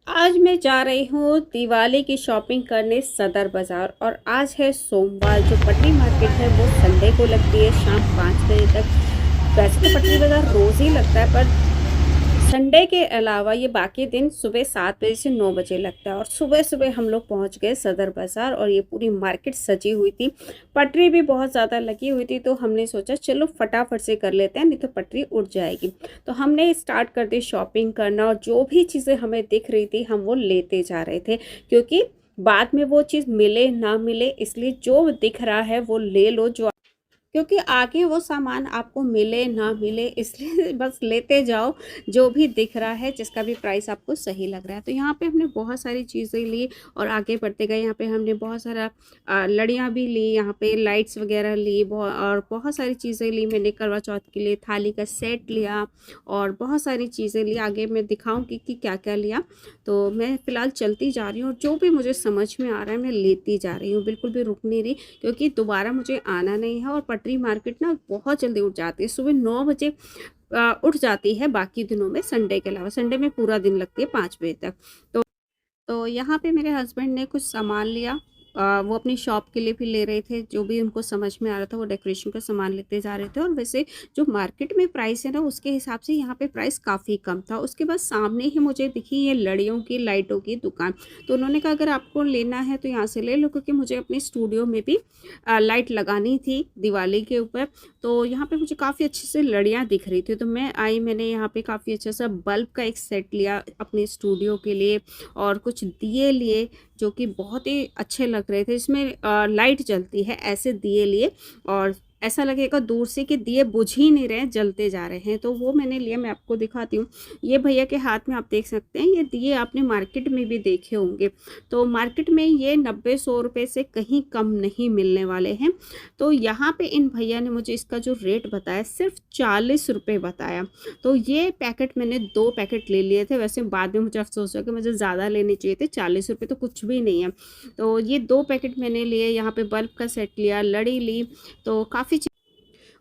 आज मैं जा रही हूँ दिवाली की शॉपिंग करने सदर बाज़ार। और आज है सोमवार। जो पटरी मार्केट है वो संडे को लगती है शाम 5 बजे तक। वैसे तो पटरी बाज़ार रोज़ ही लगता है, पर संडे के अलावा ये बाकी दिन सुबह 7 बजे से 9 बजे लगता है। और सुबह सुबह हम लोग पहुंच गए सदर बाज़ार और ये पूरी मार्केट सजी हुई थी। पटरी भी बहुत ज़्यादा लगी हुई थी, तो हमने सोचा चलो फटाफट से कर लेते हैं, नहीं तो पटरी उड़ जाएगी। तो हमने स्टार्ट कर दी शॉपिंग करना, और जो भी चीज़ें हमें दिख रही थी हम वो लेते जा रहे थे, क्योंकि बाद में वो चीज़ मिले ना मिले, इसलिए जो दिख रहा है वो ले लो। जो क्योंकि आगे वो सामान आपको मिले ना मिले, इसलिए बस लेते जाओ जो भी दिख रहा है, जिसका भी प्राइस आपको सही लग रहा है। तो यहाँ पे हमने बहुत सारी चीज़ें ली और आगे बढ़ते गए। यहाँ पे हमने बहुत सारा लड़ियाँ भी ली, यहाँ पे लाइट्स वगैरह ली, और बहुत सारी चीज़ें ली। मैंने करवा चौथ के लिए थाली का सेट लिया और बहुत सारी चीज़ें ली। आगे मैं दिखाऊंगी कि क्या क्या लिया। तो मैं फ़िलहाल चलती जा रही हूँ और जो भी मुझे समझ में आ रहा है मैं लेती जा रही हूँ, बिल्कुल भी रुक नहीं रही, क्योंकि दोबारा मुझे आना नहीं है। और पटरी मार्केट ना बहुत जल्दी उठ जाती है, सुबह 9 बजे उठ जाती है। बाकी दिनों में, संडे के अलावा, संडे में पूरा दिन लगती है 5 बजे तक। तो यहाँ पे मेरे हस्बैंड ने कुछ सामान लिया। वो अपनी शॉप के लिए भी ले रहे थे, जो भी उनको समझ में आ रहा था वो डेकोरेशन का सामान लेते जा रहे थे। और वैसे जो मार्केट में प्राइस है ना, उसके हिसाब से यहाँ पे प्राइस काफ़ी कम था। उसके बाद सामने ही मुझे दिखी ये लड़ियों की लाइटों की दुकान। तो उन्होंने कहा अगर आपको लेना है तो यहाँ से ले लो, क्योंकि मुझे अपने स्टूडियो में भी लाइट लगानी थी दिवाली के ऊपर। तो यहाँ पे मुझे काफ़ी अच्छे से लड़ियाँ दिख रही थी, तो मैं आई, मैंने यहाँ पे काफ़ी अच्छा सा बल्ब का एक सेट लिया अपने स्टूडियो के लिए। और कुछ दिए लिए जो कि बहुत ही अच्छे लग रहे थे। इसमें लाइट जलती है, ऐसे दिए लिए, और ऐसा लगेगा दूर से कि दिए बुझ ही नहीं रहे, जलते जा रहे हैं। तो वो मैंने लिया, मैं आपको दिखाती हूँ। ये भैया के हाथ में आप देख सकते हैं, ये दिए आपने मार्केट में भी देखे होंगे। तो मार्केट में ये 90-100 रुपये से कहीं कम नहीं मिलने वाले हैं। तो यहाँ पे इन भैया ने मुझे इसका जो रेट बताया सिर्फ 40 रुपये बताया। तो ये पैकेट मैंने 2 पैकेट ले लिए थे। वैसे बाद में मुझे अफसोस हुआ कि मुझे ज़्यादा लेने चाहिए थे, 40 रुपये तो कुछ भी नहीं है। तो ये 2 पैकेट मैंने लिए। यहाँ पे बल्ब का सेट लिया, लड़ी ली, तो काफ़ी।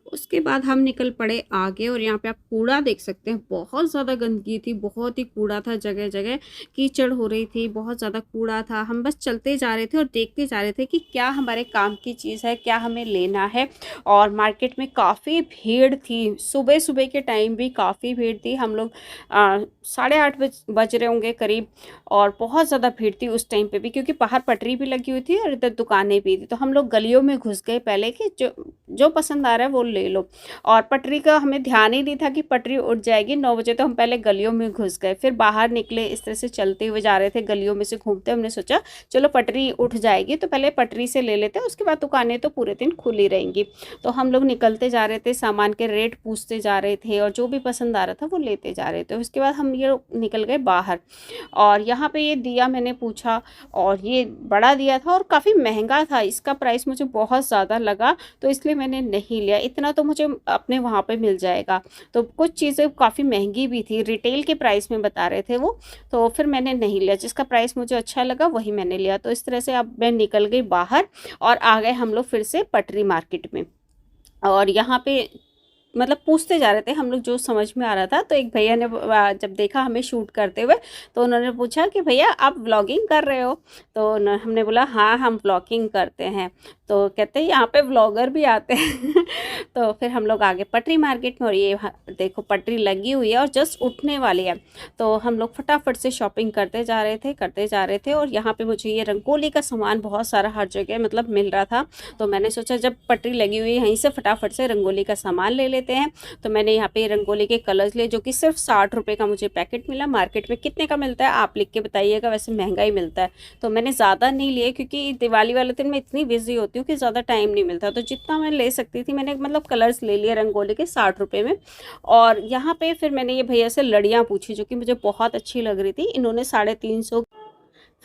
उसके बाद हम निकल पड़े आगे, और यहाँ पे आप कूड़ा देख सकते हैं। बहुत ज़्यादा गंदगी थी, बहुत ही कूड़ा था, जगह जगह कीचड़ हो रही थी, बहुत ज़्यादा कूड़ा था। हम बस चलते जा रहे थे और देखते जा रहे थे कि क्या हमारे काम की चीज़ है, क्या हमें लेना है। और मार्केट में काफ़ी भीड़ थी, सुबह सुबह के टाइम भी काफ़ी भीड़ थी। हम लोग 8:30 बज रहे होंगे करीब, और बहुत ज़्यादा भीड़ थी उस टाइम पे भी, क्योंकि बाहर पटरी भी लगी हुई थी और इधर दुकानें भी थी। तो हम लोग गलियों में घुस गए पहले, कि जो जो पसंद आ रहा है वो ले लो। और पटरी का हमें ध्यान ही नहीं था कि पटरी उठ जाएगी 9 बजे, तो हम पहले गलियों में घुस गए, फिर बाहर निकले। इस तरह से चलते हुए जा रहे थे, गलियों में से घूमते। हमने सोचा चलो पटरी उठ जाएगी तो पहले पटरी से ले लेते हैं, उसके बाद दुकानें तो पूरे दिन खुली रहेंगी। तो हम लोग निकलते जा रहे थे, सामान के रेट पूछते जा रहे थे, और जो भी पसंद आ रहा था वो लेते जा रहे थे। उसके बाद हम ये निकल गए बाहर, और यहाँ पे ये दिया मैंने पूछा, और ये बड़ा दिया था और काफ़ी महंगा था। इसका प्राइस मुझे बहुत ज़्यादा लगा, तो इसलिए मैंने नहीं लिया। इतना तो मुझे अपने वहाँ पे मिल जाएगा। तो कुछ चीज़ें काफ़ी महंगी भी थी, रिटेल के प्राइस में बता रहे थे वो, तो फिर मैंने नहीं लिया। जिसका प्राइस मुझे अच्छा लगा वही मैंने लिया। तो इस तरह से अब मैं निकल गई बाहर, और आ गए हम लोग फिर से पटरी मार्केट में। और यहाँ पे मतलब पूछते जा रहे थे हम लोग जो समझ में आ रहा था। तो एक भैया ने जब देखा हमें शूट करते हुए, तो उन्होंने पूछा कि भैया आप व्लॉगिंग कर रहे हो? तो हमने बोला हाँ हम व्लॉगिंग करते हैं। तो कहते हैं यहाँ पे व्लॉगर भी आते हैं। तो फिर हम लोग आगे पटरी मार्केट में, और ये देखो पटरी लगी हुई है और जस्ट उठने वाली है। तो हम लोग फटाफट से शॉपिंग करते जा रहे थे, करते जा रहे थे। और यहाँ पे मुझे ये रंगोली का सामान बहुत सारा हर जगह मतलब मिल रहा था। तो मैंने सोचा जब पटरी लगी हुई है यहीं से फटाफट से रंगोली का सामान ले लेते हैं। तो मैंने यहाँ पे रंगोली के कलर्स लिए, जो कि सिर्फ 60 रुपये का मुझे पैकेट मिला। मार्केट में कितने का मिलता है आप लिख के बताइएगा, वैसे महंगा ही मिलता है। तो मैंने ज़्यादा नहीं लिए, क्योंकि दिवाली वाले दिन मैं इतनी बिजी होती हूँ कि ज़्यादा टाइम नहीं मिलता। तो जितना मैं ले सकती थी मैंने मतलब कलर्स ले लिए रंगोली के 60 रुपये में। और यहाँ पे फिर मैंने ये भैया से लड़ियाँ पूछी, जो कि मुझे बहुत अच्छी लग रही थी। इन्होंने 350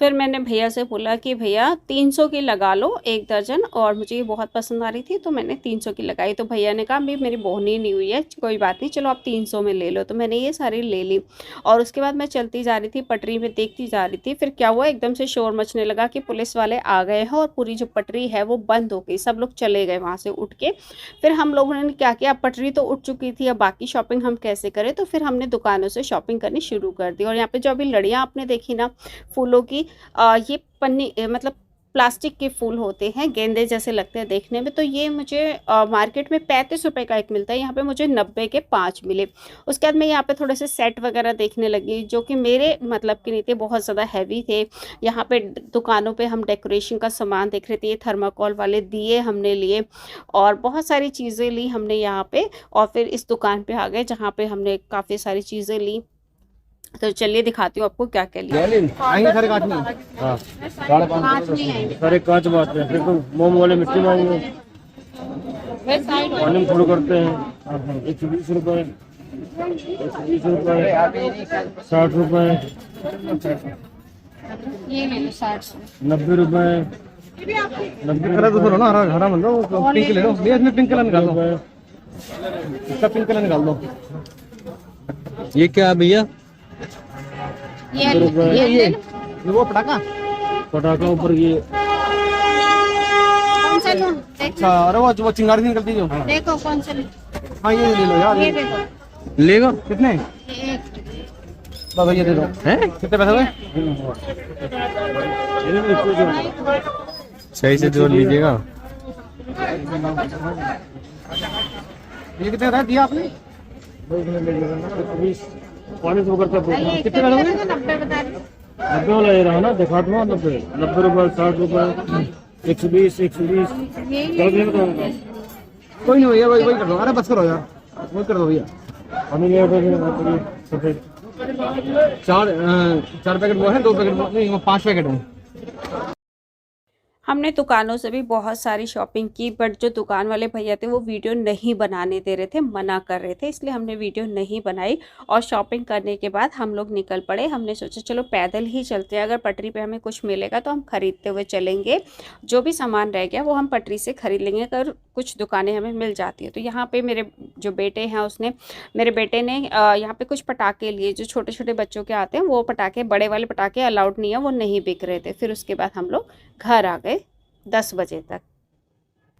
फिर मैंने भैया से बोला कि भैया 300 की लगा लो 1 दर्जन, और मुझे ये बहुत पसंद आ रही थी तो मैंने 300 की लगाई। तो भैया ने कहा अभी मेरी बोहनी नहीं हुई है, कोई बात नहीं, चलो आप 300 में ले लो। तो मैंने ये सारी ले ली और उसके बाद मैं चलती जा रही थी, पटरी में देखती जा रही थी। फिर क्या हुआ, एकदम से शोर मचने लगा कि पुलिस वाले आ गए हैं और पूरी जो पटरी है वो बंद हो गई, सब लोग चले गए वहाँ से उठ के। फिर हम लोगों ने क्या किया, पटरी तो उठ चुकी थी, अब बाकी शॉपिंग हम कैसे करें, तो फिर हमने दुकानों से शॉपिंग करनी शुरू कर दी। और यहाँ पे जो अभी लड़ियाँ आपने देखी ना फूलों की, ये पन्नी मतलब प्लास्टिक के फूल होते हैं, गेंदे जैसे लगते हैं देखने में। तो ये मुझे मार्केट में 35 रुपए का एक मिलता है, यहाँ पे मुझे 90 के 5 मिले। उसके बाद मैं यहाँ पे थोड़े से सेट वगैरह देखने लगी जो कि मेरे मतलब के नहीं थे, बहुत ज़्यादा हैवी थे। यहाँ पे दुकानों पे हम डेकोरेशन का सामान देख रहे थे, ये थर्माकोल वाले दिए हमने लिए और बहुत सारी चीज़ें ली हमने यहाँ पे। और फिर इस दुकान पे आ गए जहाँ पे हमने काफ़ी सारी चीज़ें ली। तो चलिए दिखाती हूँ आपको क्या क्या लिया। आएंगे सारे कांच में। हाँ, सारे कांच में आते हैं। फिर तो मोम वाले मिट्टी में आएंगे, पानी में थोड़ा करते हैं। 120 रुपए, 120 रुपए, 60 रुपए, 90 रुपए, 90 रुपए ना। हरा हरा मतलब पिंक ले लो, इसमें पिंक कलर निकाल दो, इसका पिंक कलर निकाल दो। ये क्या है भैया? ये वो पटाखा पटाखा ऊपर ये कौन सा लूं? अच्छा, अरे वो चिंगारी नहीं निकलती जो। देखो कौन सा लूं? हाँ ये ले लो यार, ये देखो। लेगा कितने? ये बाबा ये दे दो। हैं कितने पैसे हुए? सही से जोड़ लीजिएगा। ये कितने का दिया आपने? 20 पानी से करता है कितने का? 90 बता रही। 90 वाला ये रहा ना, दिखा दो। 90 रुपए, 60 रुपए, 120, 120। कोई नहीं भैया, वही कर दो। अरे बस करो यार, वही कर दो भैया। चार पैकेट वो है, 2 पैकेट नहीं, वो 5 पैकेट है। हमने दुकानों से भी बहुत सारी शॉपिंग की, बट जो दुकान वाले भैया थे वो वीडियो नहीं बनाने दे रहे थे, मना कर रहे थे, इसलिए हमने वीडियो नहीं बनाई। और शॉपिंग करने के बाद हम लोग निकल पड़े। हमने सोचा चलो पैदल ही चलते हैं, अगर पटरी पे हमें कुछ मिलेगा तो हम खरीदते हुए चलेंगे, जो भी सामान रह गया वो हम पटरी से खरीद लेंगे, अगर कुछ दुकानें हमें मिल जाती है। तो यहाँ पर मेरे जो बेटे हैं मेरे बेटे ने यहाँ पर कुछ पटाखे लिए जो छोटे छोटे बच्चों के आते हैं, वो पटाखे, बड़े वाले पटाखे अलाउड नहीं है, वो नहीं बिक रहे थे। फिर उसके बाद हम लोग घर आ गए 10 बजे तक।